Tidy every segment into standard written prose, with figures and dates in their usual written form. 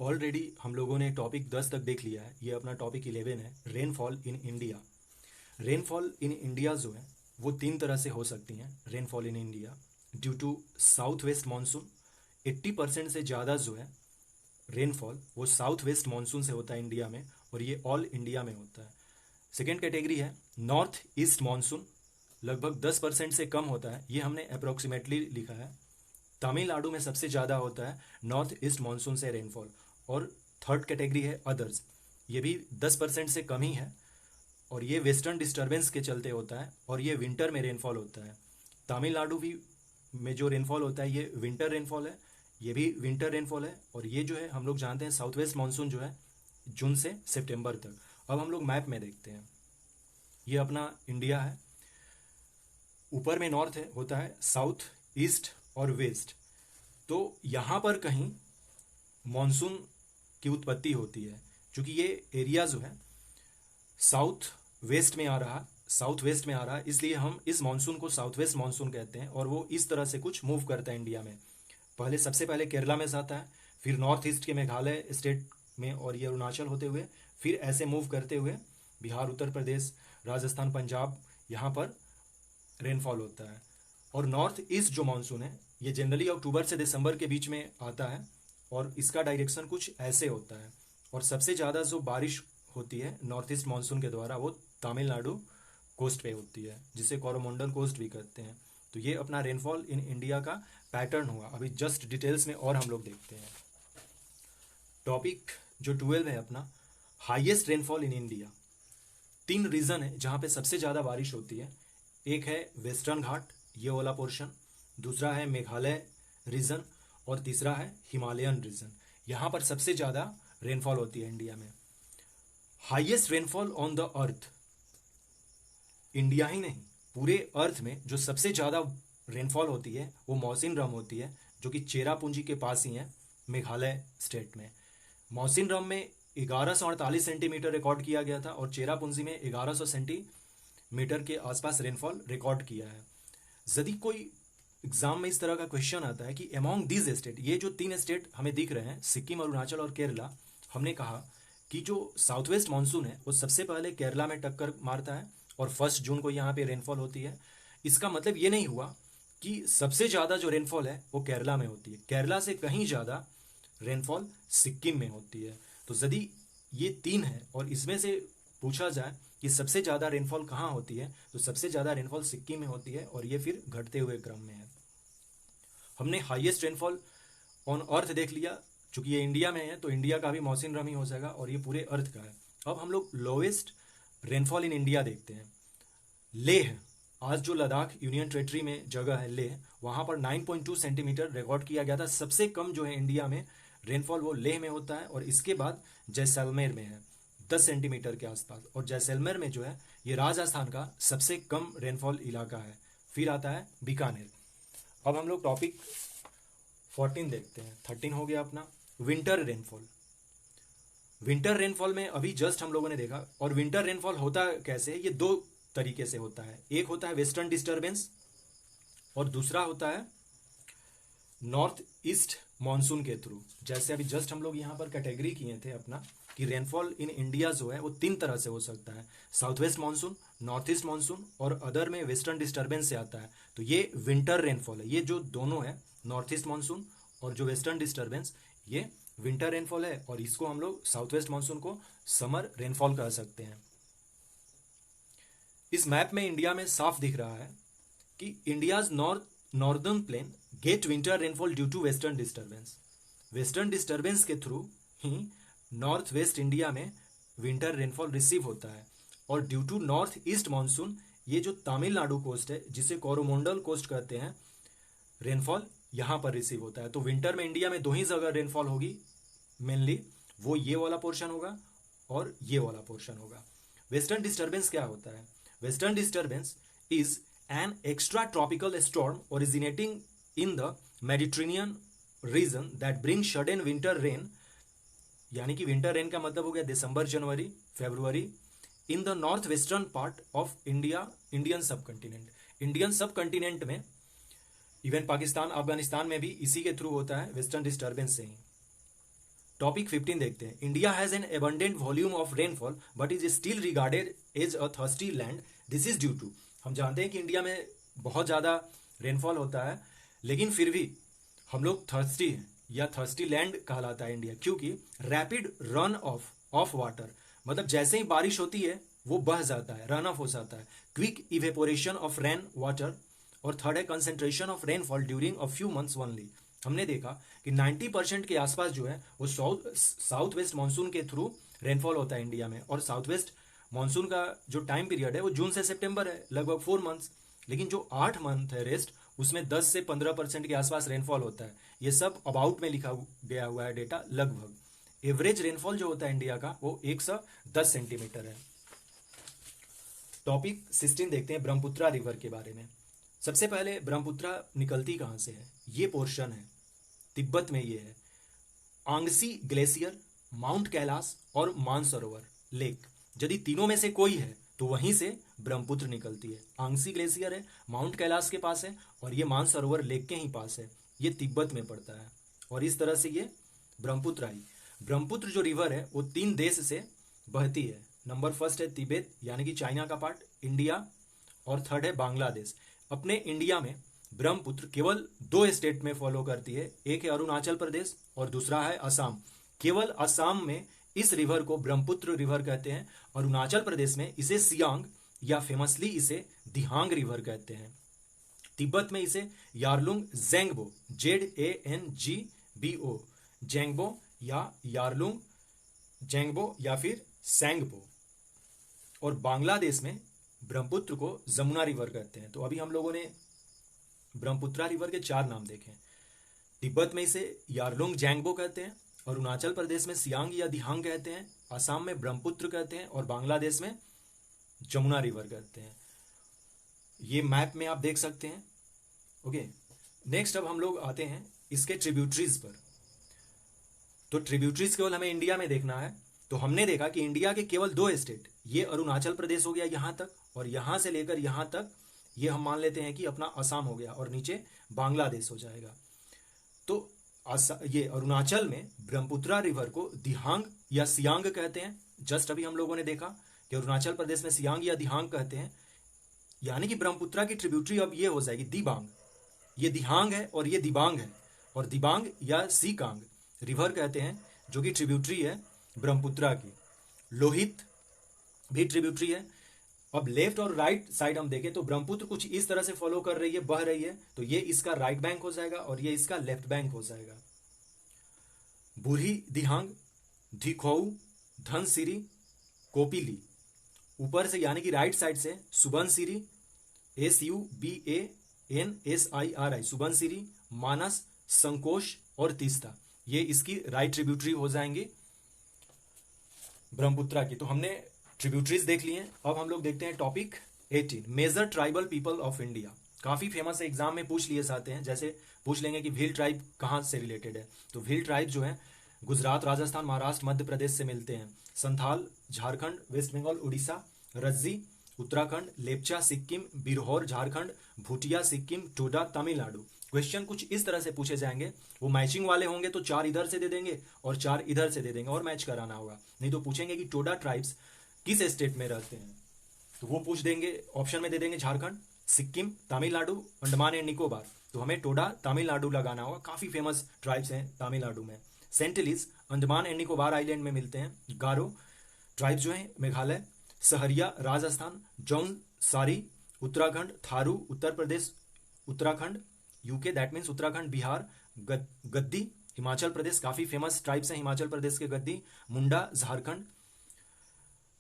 Already हम लोगों ने टॉपिक 10 तक देख लिया है। ये अपना टॉपिक 11 है, rainfall in India. Rainfall in India जो है वो तीन तरह से हो सकती हैं। Rainfall in India due to south west monsoon, 80% से ज़्यादा जो है रेनफॉल वो साउथ वेस्ट मानसून से होता है इंडिया में, और ये ऑल इंडिया में होता है। सेकेंड कैटेगरी है नॉर्थ ईस्ट मानसून, लगभग 10% से कम होता है, ये हमने अप्रोक्सीमेटली लिखा है। तमिलनाडु में सबसे ज़्यादा होता है नॉर्थ ईस्ट मानसून से रेनफॉल। और थर्ड कैटेगरी है अदर्स, ये भी 10% से कम ही है, और ये वेस्टर्न डिस्टर्बेंस के चलते होता है, और ये विंटर में रेनफॉल होता है। तमिलनाडु भी में जो रेनफॉल होता है ये विंटर रेनफॉल है, ये भी विंटर रेनफॉल है। और ये जो है हम लोग जानते हैं साउथ वेस्ट मानसून जो है जून से सितंबर तक। अब हम लोग मैप में देखते हैं, ये अपना इंडिया है। ऊपर में नॉर्थ है, होता है साउथ ईस्ट और वेस्ट। तो यहाँ पर कहीं मॉनसून की उत्पत्ति होती है, क्योंकि ये एरिया जो है साउथ वेस्ट में आ रहा है, इसलिए हम इस मानसून को साउथ वेस्ट मानसून कहते हैं। और वो इस तरह से कुछ मूव करता है इंडिया में। सबसे पहले केरला में जाता है, फिर नॉर्थ ईस्ट के मेघालय स्टेट में, और ये अरुणाचल होते हुए फिर ऐसे मूव करते हुए बिहार, उत्तर प्रदेश, राजस्थान, पंजाब, यहाँ पर रेनफॉल होता है। और नॉर्थ ईस्ट जो मानसून है ये जनरली अक्टूबर से दिसंबर के बीच में आता है, और इसका डायरेक्शन कुछ ऐसे होता है। और सबसे ज़्यादा जो बारिश होती है नॉर्थ ईस्ट मानसून के द्वारा वो तमिलनाडु कोस्ट पे होती है, जिसे कोरोमंडल कोस्ट भी कहते हैं। तो ये अपना रेनफॉल इन इंडिया का पैटर्न हुआ। अभी जस्ट डिटेल्स में और हम लोग देखते हैं। टॉपिक जो 12 है अपना, highest rainfall in India. 3 region है जहाँ पे सबसे ज़्यादा बारिश होती है। एक है वेस्टर्न घाट, ये वाला पोर्शन, दूसरा है मेघालय रीजन, और तीसरा है हिमालयन रीजन। यहाँ पर सबसे ज़्यादा रेनफॉल होती है इंडिया में। Highest rainfall on the earth, India ही नहीं पूरे अर्थ में जो सबसे ज़्यादा रेनफॉल होती है वो मौसिनराम होती है, जो कि चेरापूंजी के पास ही है, मेघालय स्टेट में। मौसिनराम में 1148 सेंटीमीटर रिकॉर्ड किया गया था, और चेरापूंजी में 1100 सेंटीमीटर के आसपास रेनफॉल रिकॉर्ड किया है। यदि कोई एग्जाम में इस तरह का क्वेश्चन आता है कि अमॉन्ग दीज स्टेट, ये जो 3 स्टेट हमें दिख रहे हैं, सिक्किम, अरुणाचल और केरला, हमने कहा कि जो साउथ वेस्ट मानसून है वो सबसे पहले केरला में टक्कर मारता है, और 1 जून को यहाँ पे रेनफॉल होती है। इसका मतलब ये नहीं हुआ कि सबसे ज़्यादा जो रेनफॉल है वो केरला में होती है। केरला से कहीं ज़्यादा रेनफॉल सिक्किम में होती है। तो यदि ये 3 है और इसमें से पूछा जाए कि सबसे ज़्यादा रेनफॉल कहाँ होती है, तो सबसे ज़्यादा रेनफॉल सिक्किम में होती है, और ये फिर घटते हुए क्रम में है। हमने हाईएस्ट रेनफॉल ऑन अर्थ देख लिया, चूंकि ये इंडिया में है तो इंडिया का भी मौसिनराम ही हो जाएगा, और ये पूरे अर्थ का है। अब हम लोग लोएस्ट रेनफॉल इन इंडिया देखते हैं। लेह, आज जो लद्दाख यूनियन टेरिटरी में जगह है लेह, वहाँ पर 9.2 सेंटीमीटर रिकॉर्ड किया गया था। सबसे कम जो है इंडिया में रेनफॉल वो लेह में होता है, और इसके बाद जैसलमेर में है 10 सेंटीमीटर के आसपास। और जैसलमेर में जो है ये राजस्थान का सबसे कम रेनफॉल इलाका है। फिर आता है बीकानेर। अब हम लोग टॉपिक 14 देखते हैं। 13 हो गया अपना विंटर रेनफॉल। विंटर रेनफॉल में अभी जस्ट हम लोगों ने देखा, और विंटर रेनफॉल होता कैसे है, ये 2 तरीके से होता है। एक होता है वेस्टर्न डिस्टर्बेंस, और दूसरा होता है नॉर्थ ईस्ट मानसून के थ्रू। जैसे अभी जस्ट हम लोग यहाँ पर कैटेगरी किए थे अपना कि रेनफॉल इन इंडिया जो है वो 3 तरह से हो सकता है, south west monsoon, north east monsoon, और अदर में वेस्टर्न डिस्टर्बेंस से आता है। तो ये विंटर रेनफॉल है। ये जो दोनों है, नॉर्थ ईस्ट मानसून और जो वेस्टर्न डिस्टर्बेंस, ये विंटर रेनफॉल है, और इसको हम लोग साउथ वेस्ट मानसून को समर रेनफॉल कह सकते हैं। इस मैप में इंडिया में साफ दिख रहा है कि India's northern plain get winter rainfall due to western disturbance. Western disturbance के थ्रू ही नॉर्थ वेस्ट इंडिया में विंटर रेनफॉल रिसीव होता है, और due to north east monsoon, ये जो तमिलनाडु कोस्ट है जिसे कोरोमंडल कोस्ट कहते हैं, रेनफॉल यहाँ पर रिसीव होता है। तो विंटर में इंडिया में 2 ही जगह रेनफॉल होगी मेनली, वो ये वाला पोर्शन होगा और ये वाला पोर्शन होगा। वेस्टर्न डिस्टर्बेंस क्या होता है? Western disturbance is an extra tropical storm originating in the Mediterranean region that bring sudden winter rain, यानी कि विंटर रेन का मतलब हो गया दिसंबर, जनवरी, फरवरी, in the north western part of India, Indian subcontinent. Indian subcontinent में, इवन पाकिस्तान, अफगानिस्तान में भी इसी के थ्रू होता है, वेस्टर्न डिस्टर्बेंस से ही। टॉपिक 15 देखते हैं। India has an abundant volume of rainfall but is still regarded as a thirsty land, this is due to. हम जानते हैं कि इंडिया में बहुत ज़्यादा रेनफॉल होता है, लेकिन फिर भी हम लोग थर्स्टी हैं या थर्स्टी लैंड कहलाता है इंडिया, क्योंकि रैपिड रन ऑफ वाटर, मतलब जैसे ही बारिश होती है वो बह जाता है, रन ऑफ हो जाता है। Quick evaporation of rain water, और थर्ड है concentration of rainfall during a few months only. हमने देखा कि 90% के आसपास जो है वो साउथ वेस्ट मानसून के थ्रू रेनफॉल होता है इंडिया में, और साउथ वेस्ट मानसून का जो टाइम पीरियड है वो जून से सितंबर है, लगभग 4 मंथ्स। लेकिन जो 8 मंथ है रेस्ट, उसमें 10 से 15% के आसपास रेनफॉल होता है। ये सब अबाउट में लिखा गया हुआ है डेटा। लगभग एवरेज रेनफॉल जो होता है इंडिया का वो 110 सेंटीमीटर है। टॉपिक 16 देखते हैं ब्रह्मपुत्रा रिवर के बारे में। सबसे पहले ब्रह्मपुत्रा निकलती कहाँ से है? ये पोर्शन है तिब्बत में, ये है आंगसी ग्लेशियर, माउंट कैलाश और मानसरोवर लेक। यदि तीनों में से कोई है तो वहीं से ब्रह्मपुत्र निकलती है। आंगसी ग्लेशियर है, माउंट कैलाश के पास है, और ये मानसरोवर लेक के ही पास है। ये तिब्बत में पड़ता है, और इस तरह से ये ब्रह्मपुत्र आई। ब्रह्मपुत्र जो रिवर है वो 3 देश से बहती है। नंबर फर्स्ट है तिब्बत, यानी कि चाइना का पार्ट, इंडिया, और थर्ड है बांग्लादेश। अपने इंडिया में ब्रह्मपुत्र केवल 2 स्टेट में फॉलो करती है, एक है अरुणाचल प्रदेश और दूसरा है असम। केवल असम में इस रिवर को ब्रह्मपुत्र रिवर कहते हैं। अरुणाचल प्रदेश में इसे सियांग या फेमसली इसे दिहांग रिवर कहते हैं। तिब्बत में इसे यारलुंग ज़ेंगबो, ZANGBO, जेंगबो या यारलुंग जेंगबो या फिर सैंगबो। और बांग्लादेश में ब्रह्मपुत्र को जमुना रिवर कहते हैं। तो अभी हम लोगों ने ब्रह्मपुत्रा रिवर के 4 नाम देखे। तिब्बत में इसे यारलुंग जेंगबो कहते हैं, अरुणाचल प्रदेश में सियांग या दिहांग कहते हैं, असम में ब्रह्मपुत्र कहते हैं, और बांग्लादेश में जमुना रिवर कहते हैं। ये मैप में आप देख सकते हैं। ओके, नेक्स्ट अब हम लोग आते हैं इसके ट्रिब्यूटरीज पर। तो ट्रिब्यूटरीज केवल हमें इंडिया में देखना है। तो हमने देखा कि इंडिया के केवल 2 स्टेट, ये अरुणाचल प्रदेश हो गया यहां तक, और यहां से लेकर यहां तक ये हम मान लेते हैं कि अपना असम हो गया, और नीचे बांग्लादेश हो जाएगा। तो ये अरुणाचल में ब्रह्मपुत्रा रिवर को दिहांग या सियांग कहते हैं। जस्ट अभी हम लोगों ने देखा कि अरुणाचल प्रदेश में सियांग या दिहांग कहते हैं, यानी कि ब्रह्मपुत्रा की ट्रिब्यूटरी अब ये हो जाएगी दिबांग। ये दिहांग है और ये दिबांग है, और दिबांग या सीकांग रिवर कहते हैं, जो कि ट्रिब्यूटरी है ब्रह्मपुत्रा की। लोहित भी ट्रिब्यूटरी है। अब लेफ्ट और राइट साइड हम देखें तो ब्रह्मपुत्र कुछ इस तरह से फॉलो कर रही है, बह रही है। तो ये इसका राइट बैंक हो जाएगा और ये इसका लेफ्ट बैंक हो जाएगा। बूढ़ी दिहांग, धिखोऊ, धनसिरी, कोपिली ऊपर से, यानी कि राइट साइड से सुबनसिरी, SUBANSIRI सुबनसिरी, मानस, संकोश और तीस्ता, ये इसकी राइट ट्रिब्यूटरी हो जाएंगे ब्रह्मपुत्रा की। तो हमने ट्रिब्यूटरीज देख लिए हैं। अब हम लोग देखते हैं topic 18, major tribal people of India. काफी फेमस है, एग्जाम में पूछ लिए जाते हैं। जैसे पूछ लेंगे कि भील ट्राइब कहाँ से रिलेटेड है, तो भील ट्राइब जो है गुजरात, राजस्थान, महाराष्ट्र, मध्य प्रदेश से मिलते हैं। संथाल झारखंड, वेस्ट बंगाल, उड़ीसा, रज्जी उत्तराखंड, लेपचा सिक्किम, बिरहोर झारखंड, भूटिया सिक्किम, टोडा तमिलनाडु। क्वेश्चन कुछ इस तरह से पूछे जाएंगे, वो मैचिंग वाले होंगे तो 4 इधर से दे देंगे और 4 इधर से दे देंगे, और मैच कराना होगा। नहीं तो पूछेंगे कि टोडा ट्राइब्स किस स्टेट में रहते हैं, तो वो पूछ देंगे, ऑप्शन में दे देंगे झारखंड, सिक्किम, तमिलनाडु, अंडमान एंड निकोबार। तो हमें टोडा तमिलनाडु लगाना होगा। काफी फेमस ट्राइब्स हैं तमिलनाडु में। सेंटिलीज अंडमान एंड निकोबार आइलैंड में मिलते हैं। गारो ट्राइब्स जो है Meghalaya, Sahariya Rajasthan, Jaunsari Uttarakhand, Tharu Uttar Pradesh, Uttarakhand UK, that means Uttarakhand, Bihar, Gaddi Himachal प्रदेश, काफी फेमस ट्राइब्स हैं हिमाचल प्रदेश के गद्दी, मुंडा झारखंड,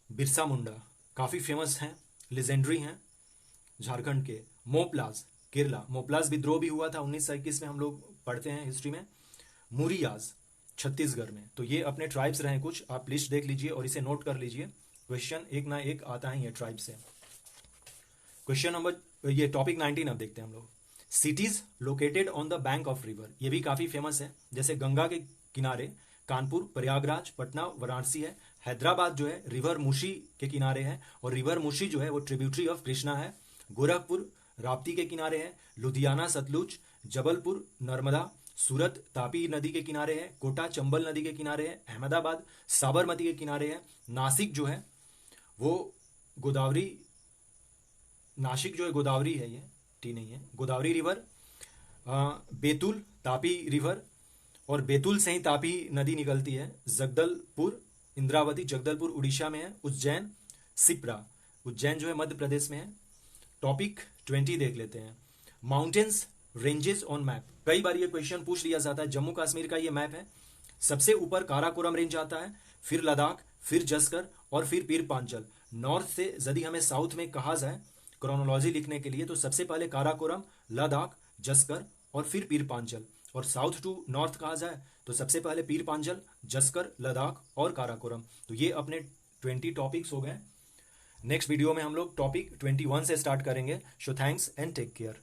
बिरसा मुंडा काफी फेमस हैं, लेजेंडरी हैं झारखंड के, मोपलाज केरला, मोपलाज विद्रोह भी हुआ था 1921 में, हम लोग पढ़ते हैं हिस्ट्री में, मुरियाज छत्तीसगढ़ में। तो ये अपने ट्राइब्स रहे कुछ, आप लिस्ट देख लीजिए और इसे नोट कर लीजिए, क्वेश्चन एक ना एक आता है ये ट्राइब से। क्वेश्चन नंबर, ये टॉपिक 19 अब देखते हैं हम लोग। Cities located on the bank of river, ये भी काफी फेमस है। जैसे गंगा के किनारे कानपुर, प्रयागराज, पटना, वाराणसी है। हैदराबाद जो है रिवर मुशी के किनारे है, और रिवर मुशी जो है वो ट्रिब्यूटरी ऑफ कृष्णा है। गोरखपुर राप्ती के किनारे है। लुधियाना सतलुज, जबलपुर नर्मदा, सूरत तापी नदी के किनारे है, कोटा चंबल नदी के किनारे है, अहमदाबाद साबरमती के किनारे है, नासिक जो है वो गोदावरी, नासिक जो है गोदावरी है, ये टी नहीं है, गोदावरी रिवर, बैतूल तापी रिवर, और बैतूल से ही तापी नदी निकलती है, जगदलपुर इंद्रावती जगदलपुर उड़ीसा में है, उज्जैन सिप्रा, उज्जैन जो है मध्य प्रदेश में है। टॉपिक 20 देख लेते हैं, माउंटेन्स रेंजेस ऑन मैप। कई बार ये क्वेश्चन पूछ लिया जाता है। जम्मू कश्मीर का ये मैप है, सबसे ऊपर काराकोरम रेंज आता है, फिर लद्दाख, फिर जस्कर और फिर पीर पांचल। नॉर्थ से यदि हमें साउथ में कहा जाए क्रोनोलॉजी लिखने के लिए तो सबसे पहले काराकोरम, लद्दाख, जस्कर और फिर पीर पांचल, और साउथ टू नॉर्थ कहा जाए तो सबसे पहले पीर पांचल, जस्कर, लद्दाख और काराकोरम। तो ये अपने 20 टॉपिक्स हो गए। नेक्स्ट वीडियो में हम लोग टॉपिक 21 से स्टार्ट करेंगे। So thanks and take care.